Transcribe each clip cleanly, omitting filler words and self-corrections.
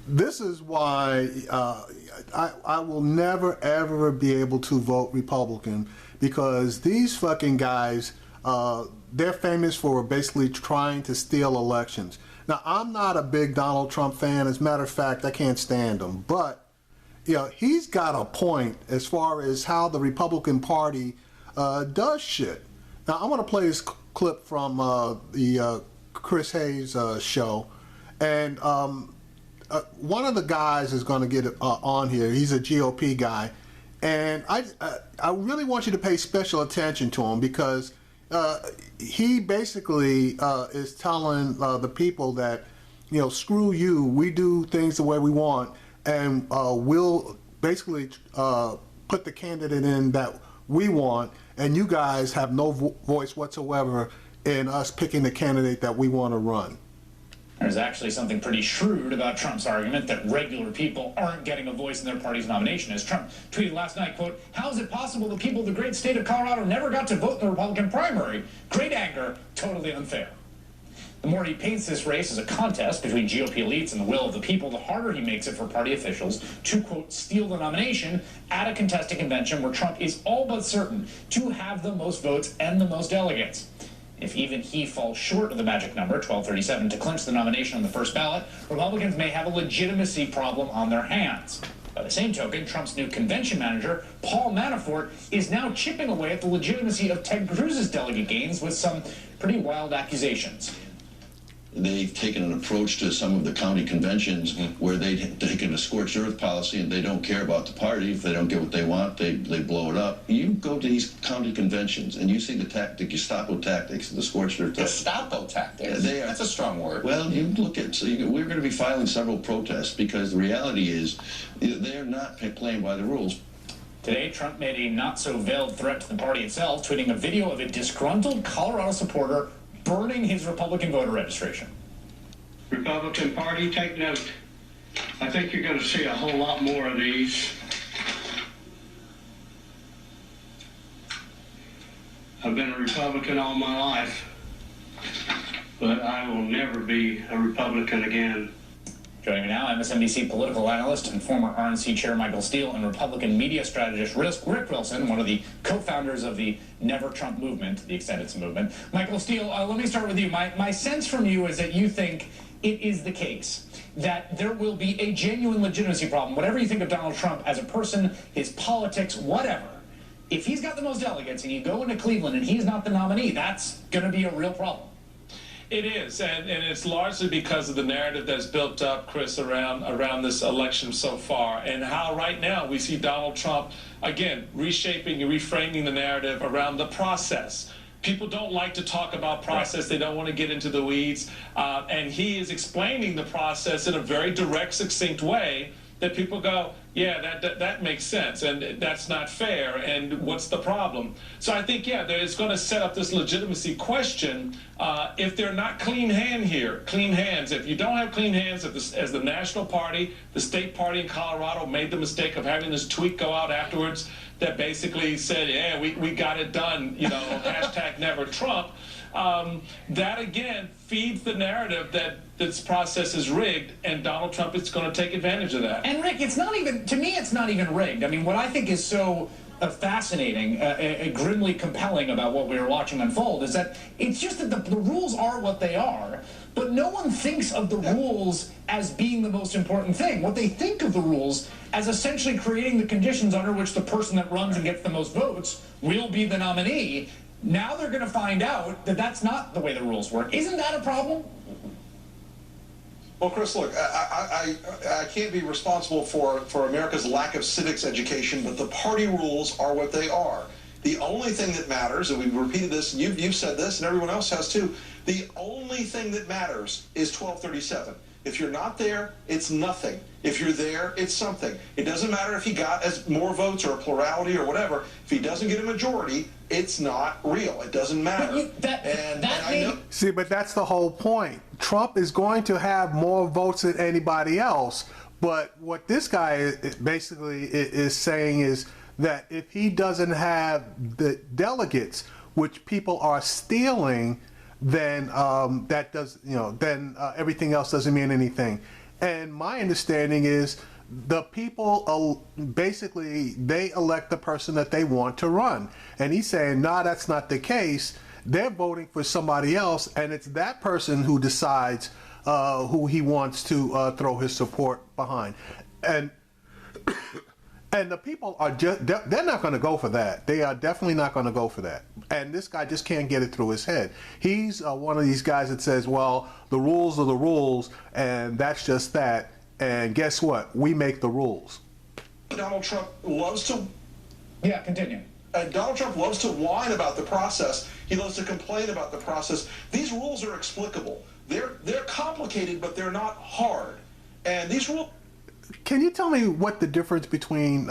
this is why I will never ever be able to vote Republican, because these fucking guys, they're famous for basically trying to steal elections. Now, I'm not a big Donald Trump fan. As a matter of fact, I can't stand him. But, you know, he's got a point as far as how the Republican Party does shit. Now, I'm going to play this clip from the Chris Hayes show. And one of the guys is going to get on here. He's a GOP guy. And I really want you to pay special attention to him, because he basically is telling the people that, you know, screw you, we do things the way we want, and we'll basically put the candidate in that we want, and you guys have no voice whatsoever in us picking the candidate that we want to run. There's actually something pretty shrewd about Trump's argument that regular people aren't getting a voice in their party's nomination. As Trump tweeted last night, quote, "How is it possible the people of the great state of Colorado never got to vote in the Republican primary? Great anger, totally unfair." The more he paints this race as a contest between GOP elites and the will of the people, the harder he makes it for party officials to, quote, steal the nomination at a contested convention where Trump is all but certain to have the most votes and the most delegates. If even he falls short of the magic number, 1237, to clinch the nomination on the first ballot, Republicans may have a legitimacy problem on their hands. By the same token, Trump's new convention manager, Paul Manafort, is now chipping away at the legitimacy of Ted Cruz's delegate gains with some pretty wild accusations. They've taken an approach to some of the county conventions where they've taken a scorched earth policy, and they don't care about the party. If they don't get what they want, they blow it up. You go to these county conventions and you see the Gestapo tactics, the scorched earth tactics. Gestapo tactics? Yeah, that's a strong word. Well, you look at, we're going to be filing several protests, because the reality is they're not playing by the rules. Today, Trump made a not-so-veiled threat to the party itself, tweeting a video of a disgruntled Colorado supporter burning his Republican voter registration. Republican Party, take note. I think you're going to see a whole lot more of these. I've been a Republican all my life, but I will never be a Republican again. Joining me now, MSNBC political analyst and former RNC chair Michael Steele, and Republican media strategist Rick Wilson, one of the co-founders of the Never Trump movement, the extended movement. Michael Steele, let me start with you. My sense from you is that you think it is the case that there will be a genuine legitimacy problem. Whatever you think of Donald Trump as a person, his politics, whatever, if he's got the most delegates and you go into Cleveland and he's not the nominee, that's going to be a real problem. It is, and it's largely because of the narrative that's built up, Chris, around this election so far, and how right now we see Donald Trump, again, reshaping and reframing the narrative around the process. People don't like to talk about process. They don't want to get into the weeds, and he is explaining the process in a very direct, succinct way that people go, yeah, that makes sense, and that's not fair, and what's the problem? So I think, yeah, it's going to set up this legitimacy question. If they're not clean hands, if you don't have clean hands, as the national party, the state party in Colorado made the mistake of having this tweet go out afterwards that basically said, yeah, we got it done, you know, hashtag never Trump. That again feeds the narrative that this process is rigged, and Donald Trump is going to take advantage of that. And Rick, it's not even, to me, it's not even rigged. I mean, what I think is so fascinating, grimly compelling about what we were watching unfold is that it's just that the rules are what they are, but no one thinks of the rules as being the most important thing. What they think of the rules as essentially creating the conditions under which the person that runs and gets the most votes will be the nominee. Now they're going to find out that that's not the way the rules work. Isn't that a problem? Well, Chris, look, I can't be responsible for America's lack of civics education, but the party rules are what they are. The only thing that matters, and we've repeated this, and you've said this, and everyone else has too, the only thing that matters is 1237. If you're not there, it's nothing. If you're there, it's something. It doesn't matter if he got more votes or a plurality or whatever. If he doesn't get a majority, it's not real. It doesn't matter. See, but that's the whole point. Trump is going to have more votes than anybody else. But what this guy basically is saying is that if he doesn't have the delegates, which people are stealing, then that does, then everything else doesn't mean anything. And my understanding is the people basically they elect the person that they want to run. And he's saying, no, that's not the case. They're voting for somebody else, and it's that person who decides who he wants to throw his support behind. And and the people are they're not going to go for that. They are definitely not going to go for that. And this guy just can't get it through his head. He's one of these guys that says, well, the rules are the rules, and that's just that. And guess what? We make the rules. Donald Trump loves to... Yeah, continue. And Donald Trump loves to whine about the process. He loves to complain about the process. These rules are explicable. They're complicated, but they're not hard. And these rules... Can you tell me what the difference between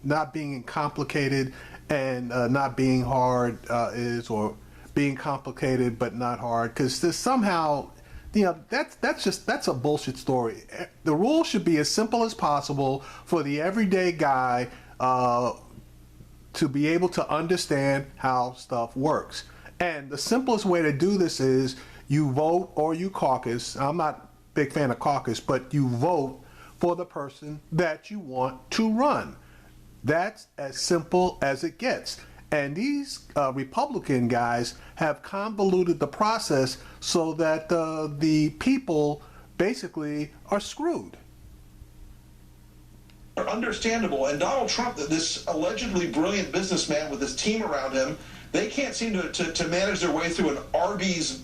not being complicated and not being hard is, or being complicated but not hard? Because somehow, that's a bullshit story. The rules should be as simple as possible for the everyday guy to be able to understand how stuff works. And the simplest way to do this is you vote or you caucus. I'm not a big fan of caucus, but you vote for the person that you want to run. That's as simple as it gets. And these Republican guys have convoluted the process so that the people basically are screwed. Understandable. And Donald Trump, this allegedly brilliant businessman with his team around him, they can't seem to manage their way through an Arby's,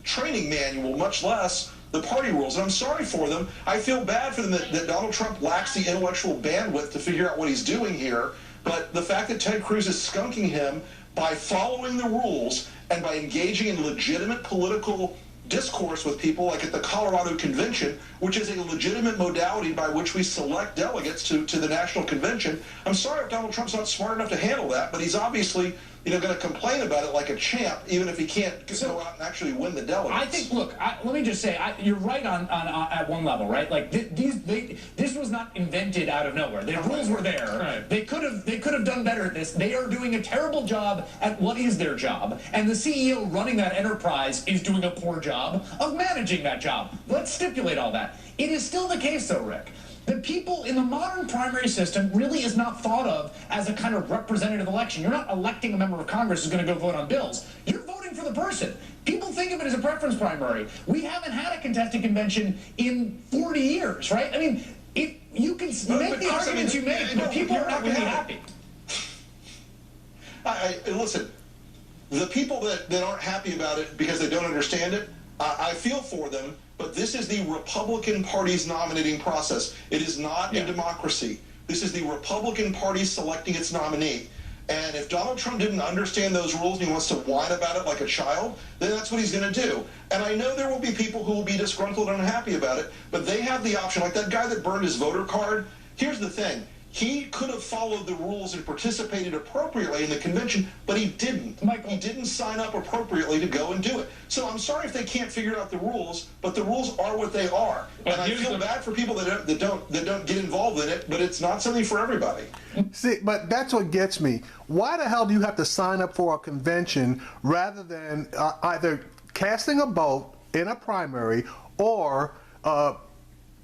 training manual, much less the party rules. And I'm sorry for them. I feel bad for them that Donald Trump lacks the intellectual bandwidth to figure out what he's doing here. But the fact that Ted Cruz is skunking him by following the rules and by engaging in legitimate political discourse with people, like at the Colorado Convention, which is a legitimate modality by which we select delegates to the national convention. I'm sorry if Donald Trump's not smart enough to handle that, but he's obviously going to complain about it like a champ, even if he can't go out and actually win the delegates. I think, look, let me just say, you're right on at one level, right? Like this was not invented out of nowhere. The rules were there. Right. They could have done better at this. They are doing a terrible job at what is their job, and the CEO running that enterprise is doing a poor job of managing that job. Let's stipulate all that. It is still the case, though, Rick. The people in the modern primary system really is not thought of as a kind of representative election. You're not electing a member of Congress who's going to go vote on bills. You're voting for the person. People think of it as a preference primary. We haven't had a contested convention in 40 years, right? I mean, you can make the arguments you make, but people are not going to be happy. Listen, the people that aren't happy about it because they don't understand it, I feel for them. But this is the Republican Party's nominating process. It is not a democracy. This is the Republican Party selecting its nominee. And if Donald Trump didn't understand those rules and he wants to whine about it like a child, then that's what he's going to do. And I know there will be people who will be disgruntled and unhappy about it, but they have the option. Like that guy that burned his voter card, here's the thing. He could have followed the rules and participated appropriately in the convention, but he didn't. Michael. He didn't sign up appropriately to go and do it. So I'm sorry if they can't figure out the rules, but the rules are what they are. But and I feel bad for people that don't get involved in it, but it's not something for everybody. See, but that's what gets me. Why the hell do you have to sign up for a convention rather than either casting a vote in a primary or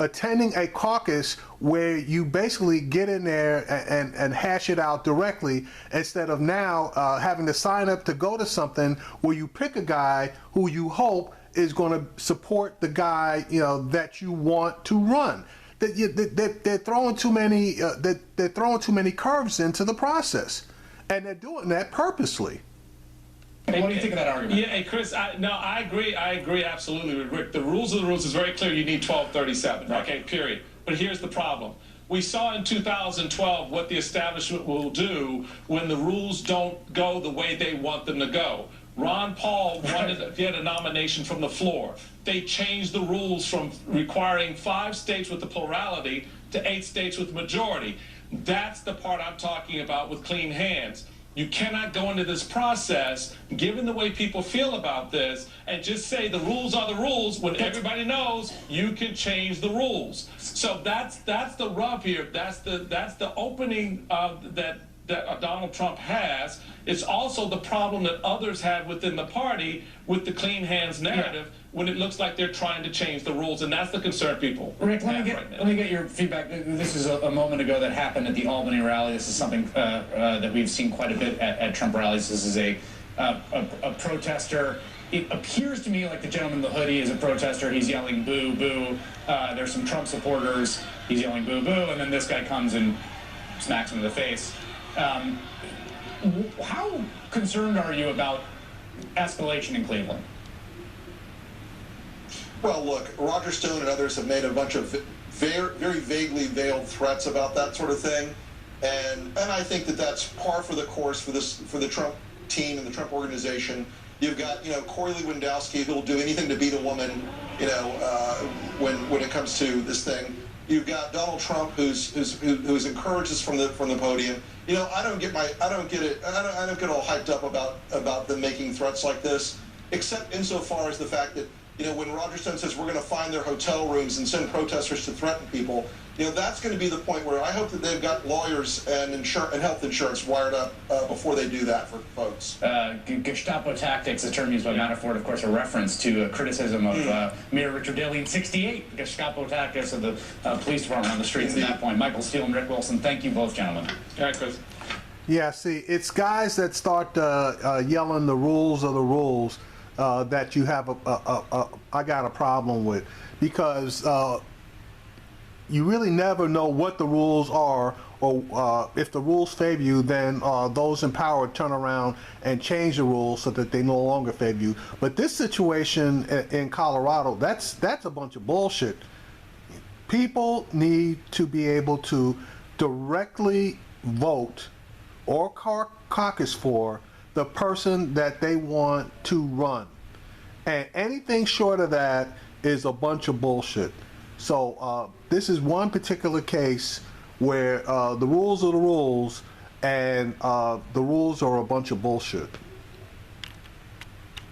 attending a caucus where you basically get in there and hash it out directly, instead of now having to sign up to go to something where you pick a guy who you hope is going to support the guy that you want to run. They're throwing too many they're throwing too many curves into the process, and they're doing that purposely. What do you think of that argument? Yeah, hey, Chris, I agree. I agree absolutely with Rick. The rules of the rules is very clear. You need 1237. Right. Okay, period. But here's the problem. We saw in 2012 what the establishment will do when the rules don't go the way they want them to go. Ron Paul wanted to get a nomination from the floor. They changed the rules from requiring 5 states with the plurality to 8 states with the majority. That's the part I'm talking about with clean hands. You cannot go into this process, given the way people feel about this, and just say the rules are the rules when everybody knows you can change the rules. So that's the rub here. That's the opening that Donald Trump has. It's also the problem that others have within the party with the clean hands narrative. when it looks like they're trying to change the rules, and that's the concern people Rick, have right now. let me get your feedback. This is a moment ago that happened at the Albany rally. This is something that we've seen quite a bit at Trump rallies. This is a protester. It appears to me like the gentleman in the hoodie is a protester. He's yelling boo, boo. There's some Trump supporters. He's yelling boo, boo. And then this guy comes and smacks him in the face. How concerned are you about escalation in Cleveland? Well, look, Roger Stone and others have made a bunch of very vaguely veiled threats about that sort of thing. And I think that that's par for the course for the Trump team and the Trump organization. You've got, Corey Lewandowski, who'll do anything to beat a woman, when it comes to this thing. You've got Donald Trump, who's encouraged us from the podium. I don't get all hyped up about them making threats like this, except insofar as the fact that, when Roger Stone says we're going to find their hotel rooms and send protesters to threaten people, that's going to be the point where I hope that they've got lawyers and health insurance wired up before they do that for folks. Gestapo tactics, a term used by Manafort, of course, a reference to a criticism of Mayor Richard Daley in '68. Gestapo tactics of the police department on the streets at that point. Michael Steele and Rick Wilson, thank you both, gentlemen. All right, Chris. Yeah, see, it's guys that start yelling the rules of the rules that you have I got a problem with, because you really never know what the rules are, or if the rules favor you, then those in power turn around and change the rules so that they no longer favor you. But this situation in Colorado, that's a bunch of bullshit. People need to be able to directly vote or caucus for the person that they want to run. And anything short of that is a bunch of bullshit. So this is one particular case where the rules are the rules, and the rules are a bunch of bullshit.